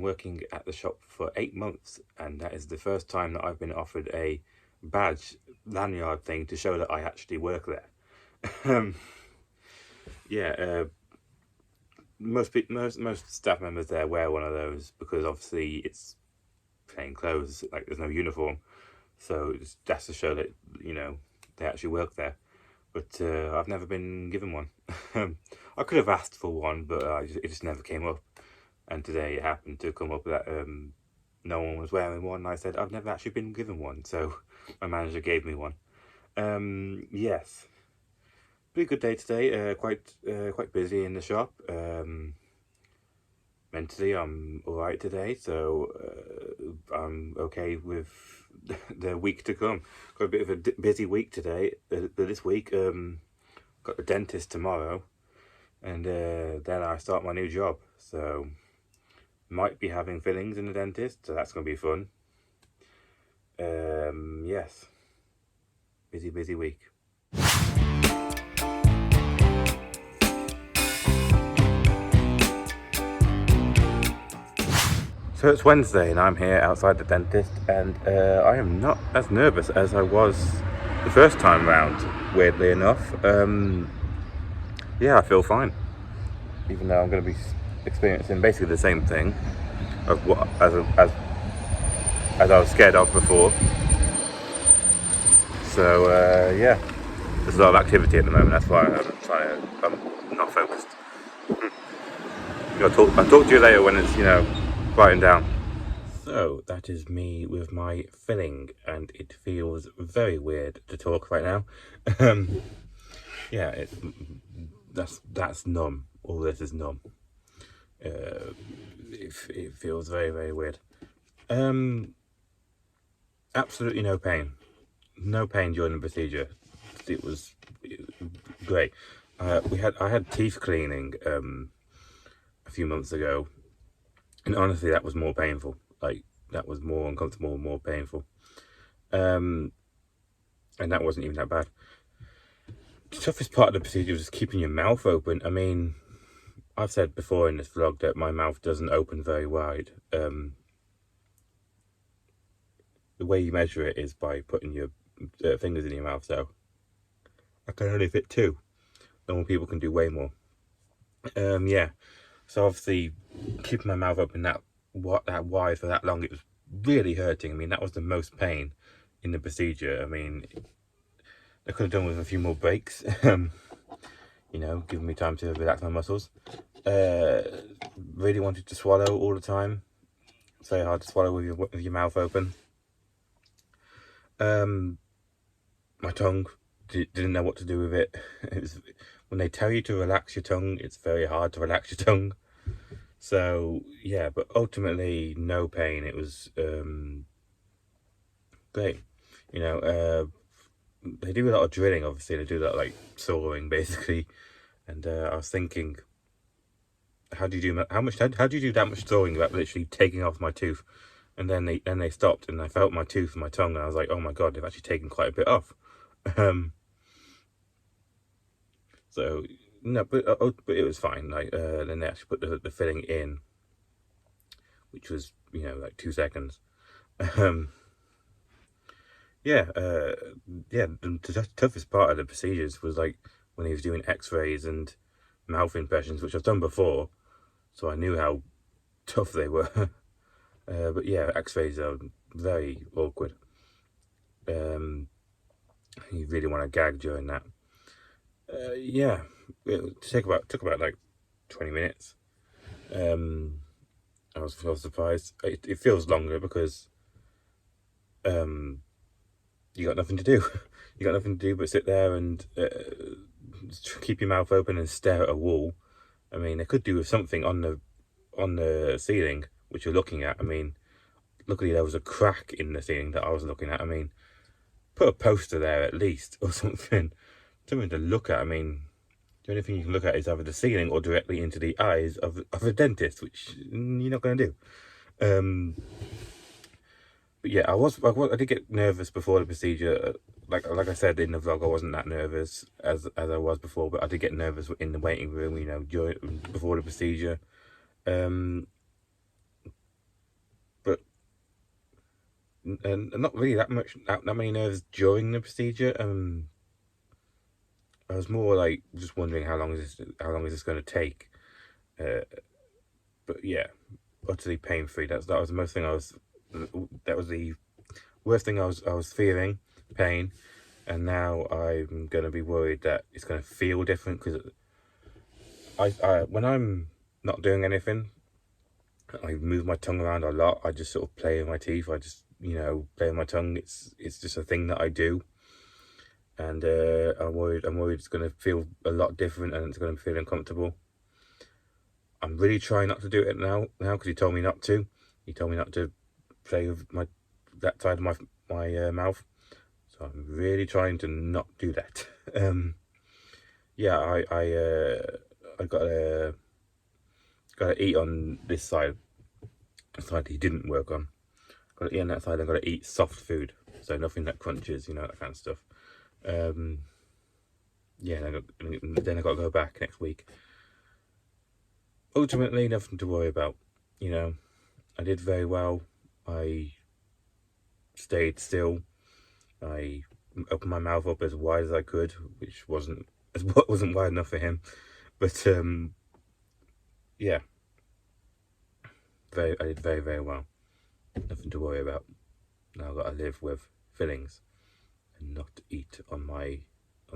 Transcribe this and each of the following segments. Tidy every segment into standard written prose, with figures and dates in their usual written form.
working at the shop for 8 months, and that is the first time that I've been offered a badge lanyard thing to show that I actually work there. Yeah, most staff members there wear one of those because obviously it's plain clothes, like there's no uniform, so that's to show that they actually work there. But I've never been given one. I could have asked for one, but it just never came up. And today it happened to come up that no one was wearing one. And I said I've never actually been given one, so my manager gave me one. Yes, pretty good day today. Quite busy in the shop. Mentally, I'm all right today, so I'm okay with the week to come. Got a bit of a busy week today. This week, got the dentist tomorrow, and then I start my new job. So might be having fillings in the dentist, so that's gonna be fun. Yes, busy week. So it's Wednesday and I'm here outside the dentist, and I am not as nervous as I was the first time round, weirdly enough. Yeah, I feel fine, even though I'm going to be experiencing basically the same thing of what as I was scared of before. So yeah, there's a lot of activity at the moment. That's why I'm not focused. I'll talk to you later when it's quieting down. So that is me with my filling, and it feels very weird to talk right now. Yeah, that's numb. All this is numb. It feels very weird. Absolutely no pain. No pain during the procedure. It was great. I had teeth cleaning a few months ago, and honestly, that was more painful. Like, that was more uncomfortable, more painful. And that wasn't even that bad. The toughest part of the procedure was just keeping your mouth open. I mean, I've said before in this vlog that my mouth doesn't open very wide. The way you measure it is by putting your fingers in your mouth, so I can only fit 2. Normal people can do way more. Yeah, so obviously keeping my mouth open that wide for that long, it was really hurting. I mean, that was the most pain in the procedure. I mean, I could have done with a few more breaks, giving me time to relax my muscles. Really wanted to swallow all the time. It's very hard to swallow with your mouth open. My tongue didn't know what to do with it. When they tell you to relax your tongue, it's very hard to relax your tongue. So yeah, but ultimately no pain. It was great. They do a lot of drilling. Obviously, they do that like sawing basically. And I was thinking, how do you do that much sawing without literally taking off my tooth? And then they stopped, and I felt my tooth and my tongue, and I was like, oh my god, they've actually taken quite a bit off. So no, but it was fine. Like then they actually put the filling in, which was like 2 seconds. Yeah, the toughest part of the procedures was like when he was doing X-rays and mouth impressions, which I've done before, so I knew how tough they were. But yeah, X-rays are very awkward. You really want to gag during that. Yeah, it took about like 20 minutes. I was surprised. It feels longer because you got nothing to do. You got nothing to do but sit there and keep your mouth open and stare at a wall. I mean, they could do with something on the ceiling which you're looking at. I mean, luckily there was a crack in the ceiling that I was looking at. I mean, put a poster there at least or something to look at. I mean, the only thing you can look at is either the ceiling or directly into the eyes of a dentist, which you're not going to do. But yeah, I did get nervous before the procedure. Like I said in the vlog, I wasn't that nervous as I was before, but I did get nervous in the waiting room, before the procedure. and not really that many nerves during the procedure. I was more like just wondering how long is this going to take. But yeah, utterly pain free. That was the most thing that was the worst thing I was fearing, pain. And now I'm going to be worried that it's going to feel different, because I when I'm not doing anything, I move my tongue around a lot. I just sort of play with my teeth. I just, play with my tongue. It's just a thing that I do. And I'm worried it's going to feel a lot different, and it's going to feel uncomfortable. I'm really trying not to do it now because he told me not to. He told me not to play with that side of my mouth. So I'm really trying to not do that. Yeah, I gotta eat on this side. The side he didn't work on. Gotta eat on that side. I gotta eat soft food, so nothing that crunches, that kind of stuff. Yeah, then I gotta go back next week. Ultimately, nothing to worry about. I did very well. I stayed still. I opened my mouth up as wide as I could, which wasn't wide enough for him. But yeah, I did very, very well. Nothing to worry about. Now I've got to live with fillings and not eat on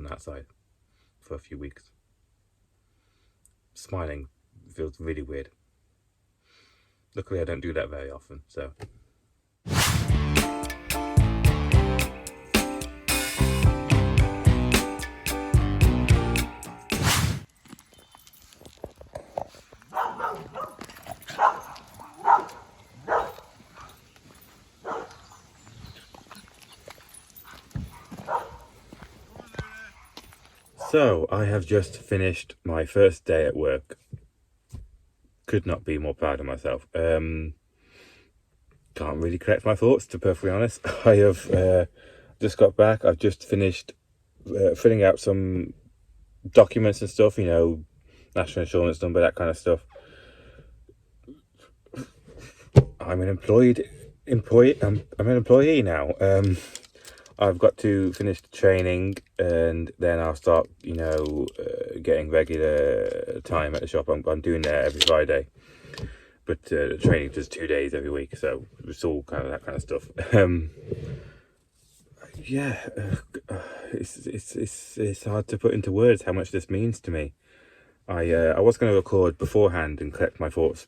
that side for a few weeks. Smiling feels really weird. Luckily, I don't do that very often, so. So, I have just finished my first day at work. Could not be more proud of myself. Can't really collect my thoughts, to be perfectly honest. I have just got back. I've just finished filling out some documents and stuff, national insurance number, that kind of stuff. I'm an employee now. I've got to finish the training, and then I'll start, getting regular time at the shop. I'm doing that every Friday, but the training does 2 days every week, so it's all kind of that kind of stuff. Yeah, it's hard to put into words how much this means to me. I was going to record beforehand and collect my thoughts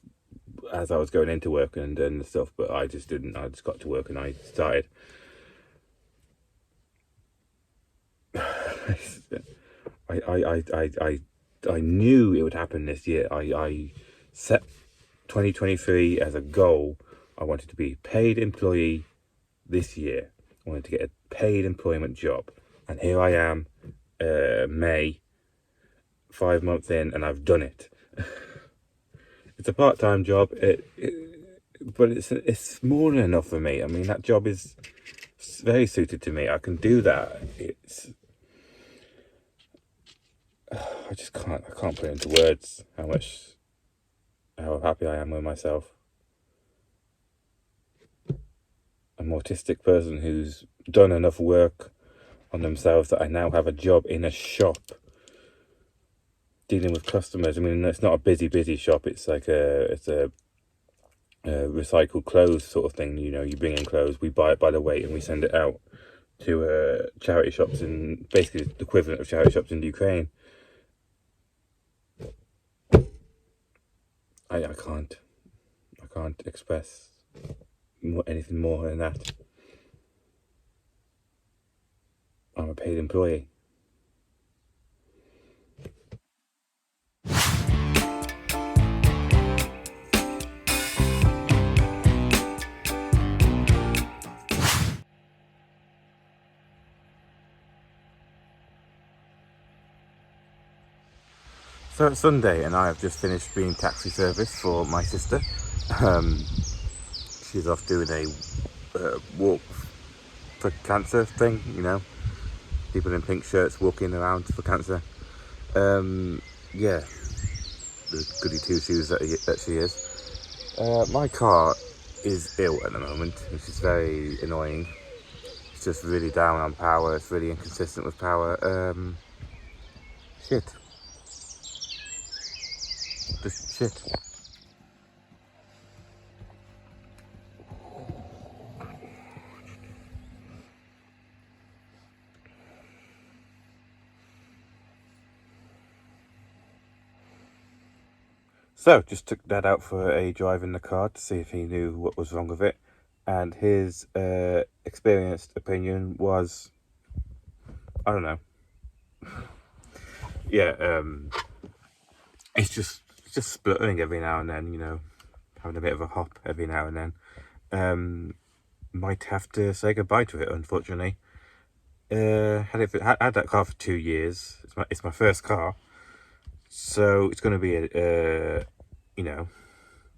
as I was going into work and stuff, but I just didn't. I just got to work and I started. I knew it would happen this year. I set 2023 as a goal. I wanted to be a paid employee this year. I wanted to get a paid employment job, and here I am, May, 5 months in, and I've done it. It's a part-time job, but it's more than enough for me. I mean, that job is very suited to me. I can do that. I can't put it into words how happy I am with myself. I'm an autistic person who's done enough work on themselves that I now have a job in a shop dealing with customers. I mean, it's not a busy shop. It's like a recycled clothes sort of thing. You bring in clothes, we buy it by the weight, and we send it out to charity shops, and basically the equivalent of charity shops in Ukraine. I can't express anything more than that. I'm a paid employee. So it's Sunday, and I have just finished being taxi service for my sister. She's off doing a walk for cancer thing, people in pink shirts walking around for cancer. Yeah, the goody two shoes that she is. My car is ill at the moment, which is very annoying. It's just really down on power. It's really inconsistent with power. Shit. Just shit. So, just took Dad out for a drive in the car to see if he knew what was wrong with it. And his experienced opinion was, I don't know. Yeah, it's just spluttering every now and then, having a bit of a hop every now and then. Might have to say goodbye to it, unfortunately. Had that car for 2 years. It's my first car, so it's going to be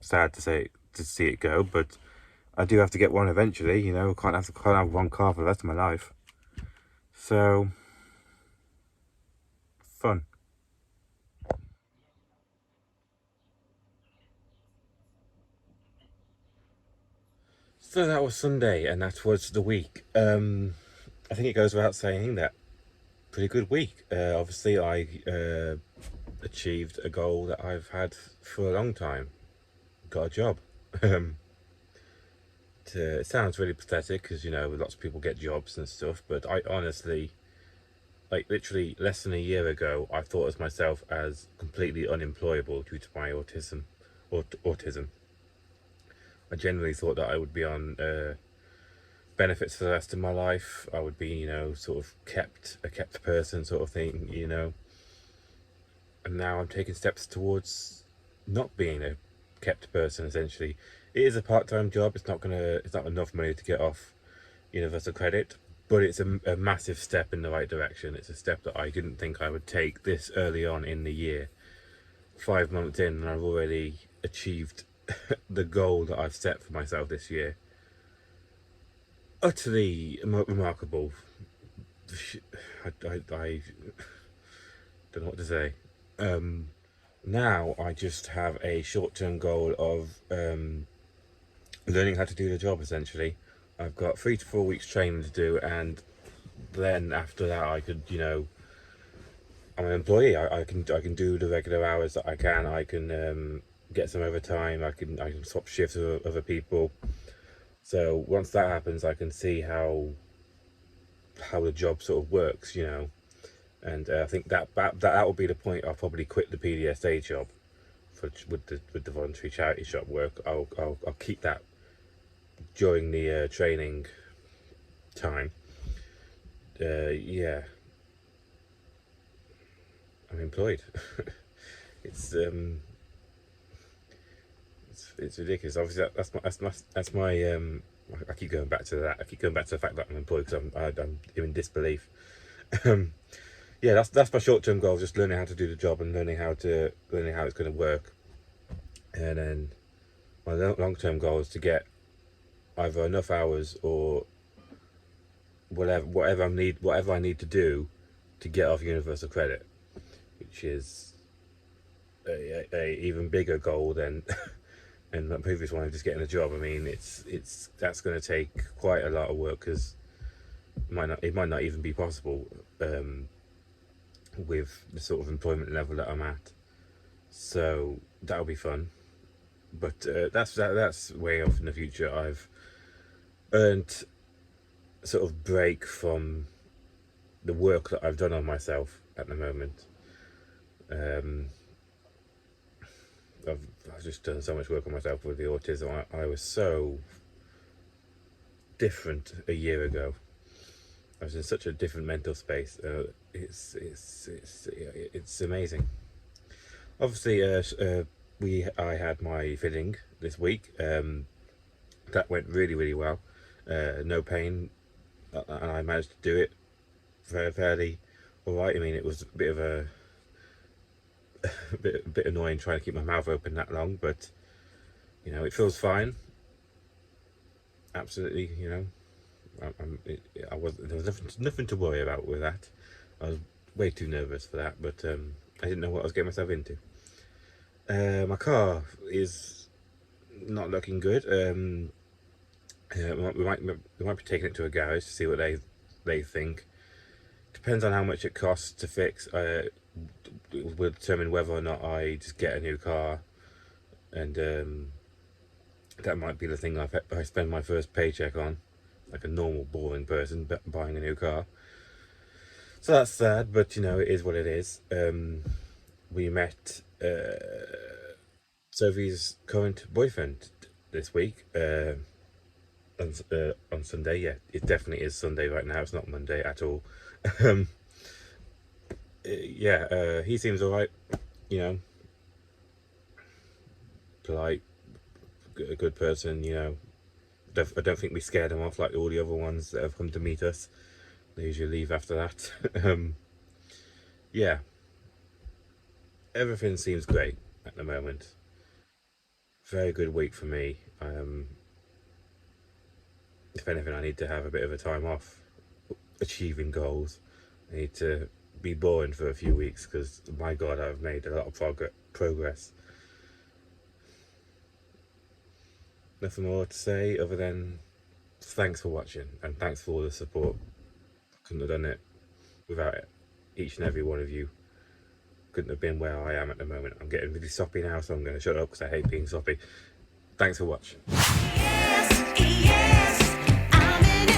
sad to see it go. But I do have to get one eventually. Can't have one car for the rest of my life. So fun. So that was Sunday, and that was the week. I think it goes without saying that pretty good week. Obviously, I achieved a goal that I've had for a long time. Got a job. It sounds really pathetic because lots of people get jobs and stuff, but I honestly, like literally less than a year ago, I thought of myself as completely unemployable due to my autism. I generally thought that I would be on benefits for the rest of my life. I would be, sort of a kept person sort of thing, And now I'm taking steps towards not being a kept person, essentially. It is a part-time job. It's not enough money to get off universal credit, but it's a massive step in the right direction. It's a step that I didn't think I would take this early on in the year. 5 months in, and I've already achieved the goal that I've set for myself this year. Utterly remarkable. I don't know what to say. Now I just have a short-term goal of learning how to do the job, essentially. I've got 3 to 4 weeks training to do, and then after that I could, I'm an employee. I can do the regular hours that I can. I can get some overtime. I can swap shifts with other people. So once that happens, I can see how the job sort of works, And I think that will be the point. I'll probably quit the PDSA job with the voluntary charity shop work. I'll keep that during the training time. Yeah, I'm employed. It's ridiculous. Obviously, that's my I keep going back to that. I keep going back to the fact that I'm employed because I'm in disbelief. Yeah, that's my short-term goal. Just learning how to do the job and learning how it's going to work. And then my long-term goal is to get either enough hours or whatever I need to do to get off universal credit, which is a even bigger goal than and the previous one of just getting a job. I mean, that's going to take quite a lot of work because it might not even be possible with the sort of employment level that I'm at. So that'll be fun. But that's way off in the future. I've earned sort of break from the work that I've done on myself at the moment. I've just done so much work on myself with the autism. I was so different a year ago. I was in such a different mental space. It's amazing. Obviously, I had my fitting this week. That went really, really well. No pain, and I managed to do it fairly all right. I mean, it was a bit of a bit annoying trying to keep my mouth open that long, but it feels fine. Absolutely, there was nothing to worry about with that. I was way too nervous for that, but I didn't know what I was getting myself into. My car is not looking good. We might be taking it to a garage to see what they think. Depends on how much it costs to fix. It will determine whether or not I just get a new car, and that might be the thing I spend my first paycheck on, like a normal boring person buying a new car. So that's sad, but you know, it is what it is. We met Sophie's current boyfriend this week on Sunday. Yeah, it definitely is Sunday right now. It's not Monday at all. Yeah, he seems alright. You know, polite, a good person. You know, I don't think we scared him off like all the other ones that have come to meet us. They usually leave after that. Yeah, everything seems great at the moment. Very good week for me. If anything, I need to have a bit of a time off achieving goals. I need to be boring for a few weeks because, my God, I've made a lot of progress. Nothing more to say other than thanks for watching and thanks for all the support. Couldn't have done it without it. Each and every one of you. Couldn't have been where I am at the moment. I'm getting really soppy now, so I'm going to shut up because I hate being soppy. Thanks for watching. Yes, yes, I'm in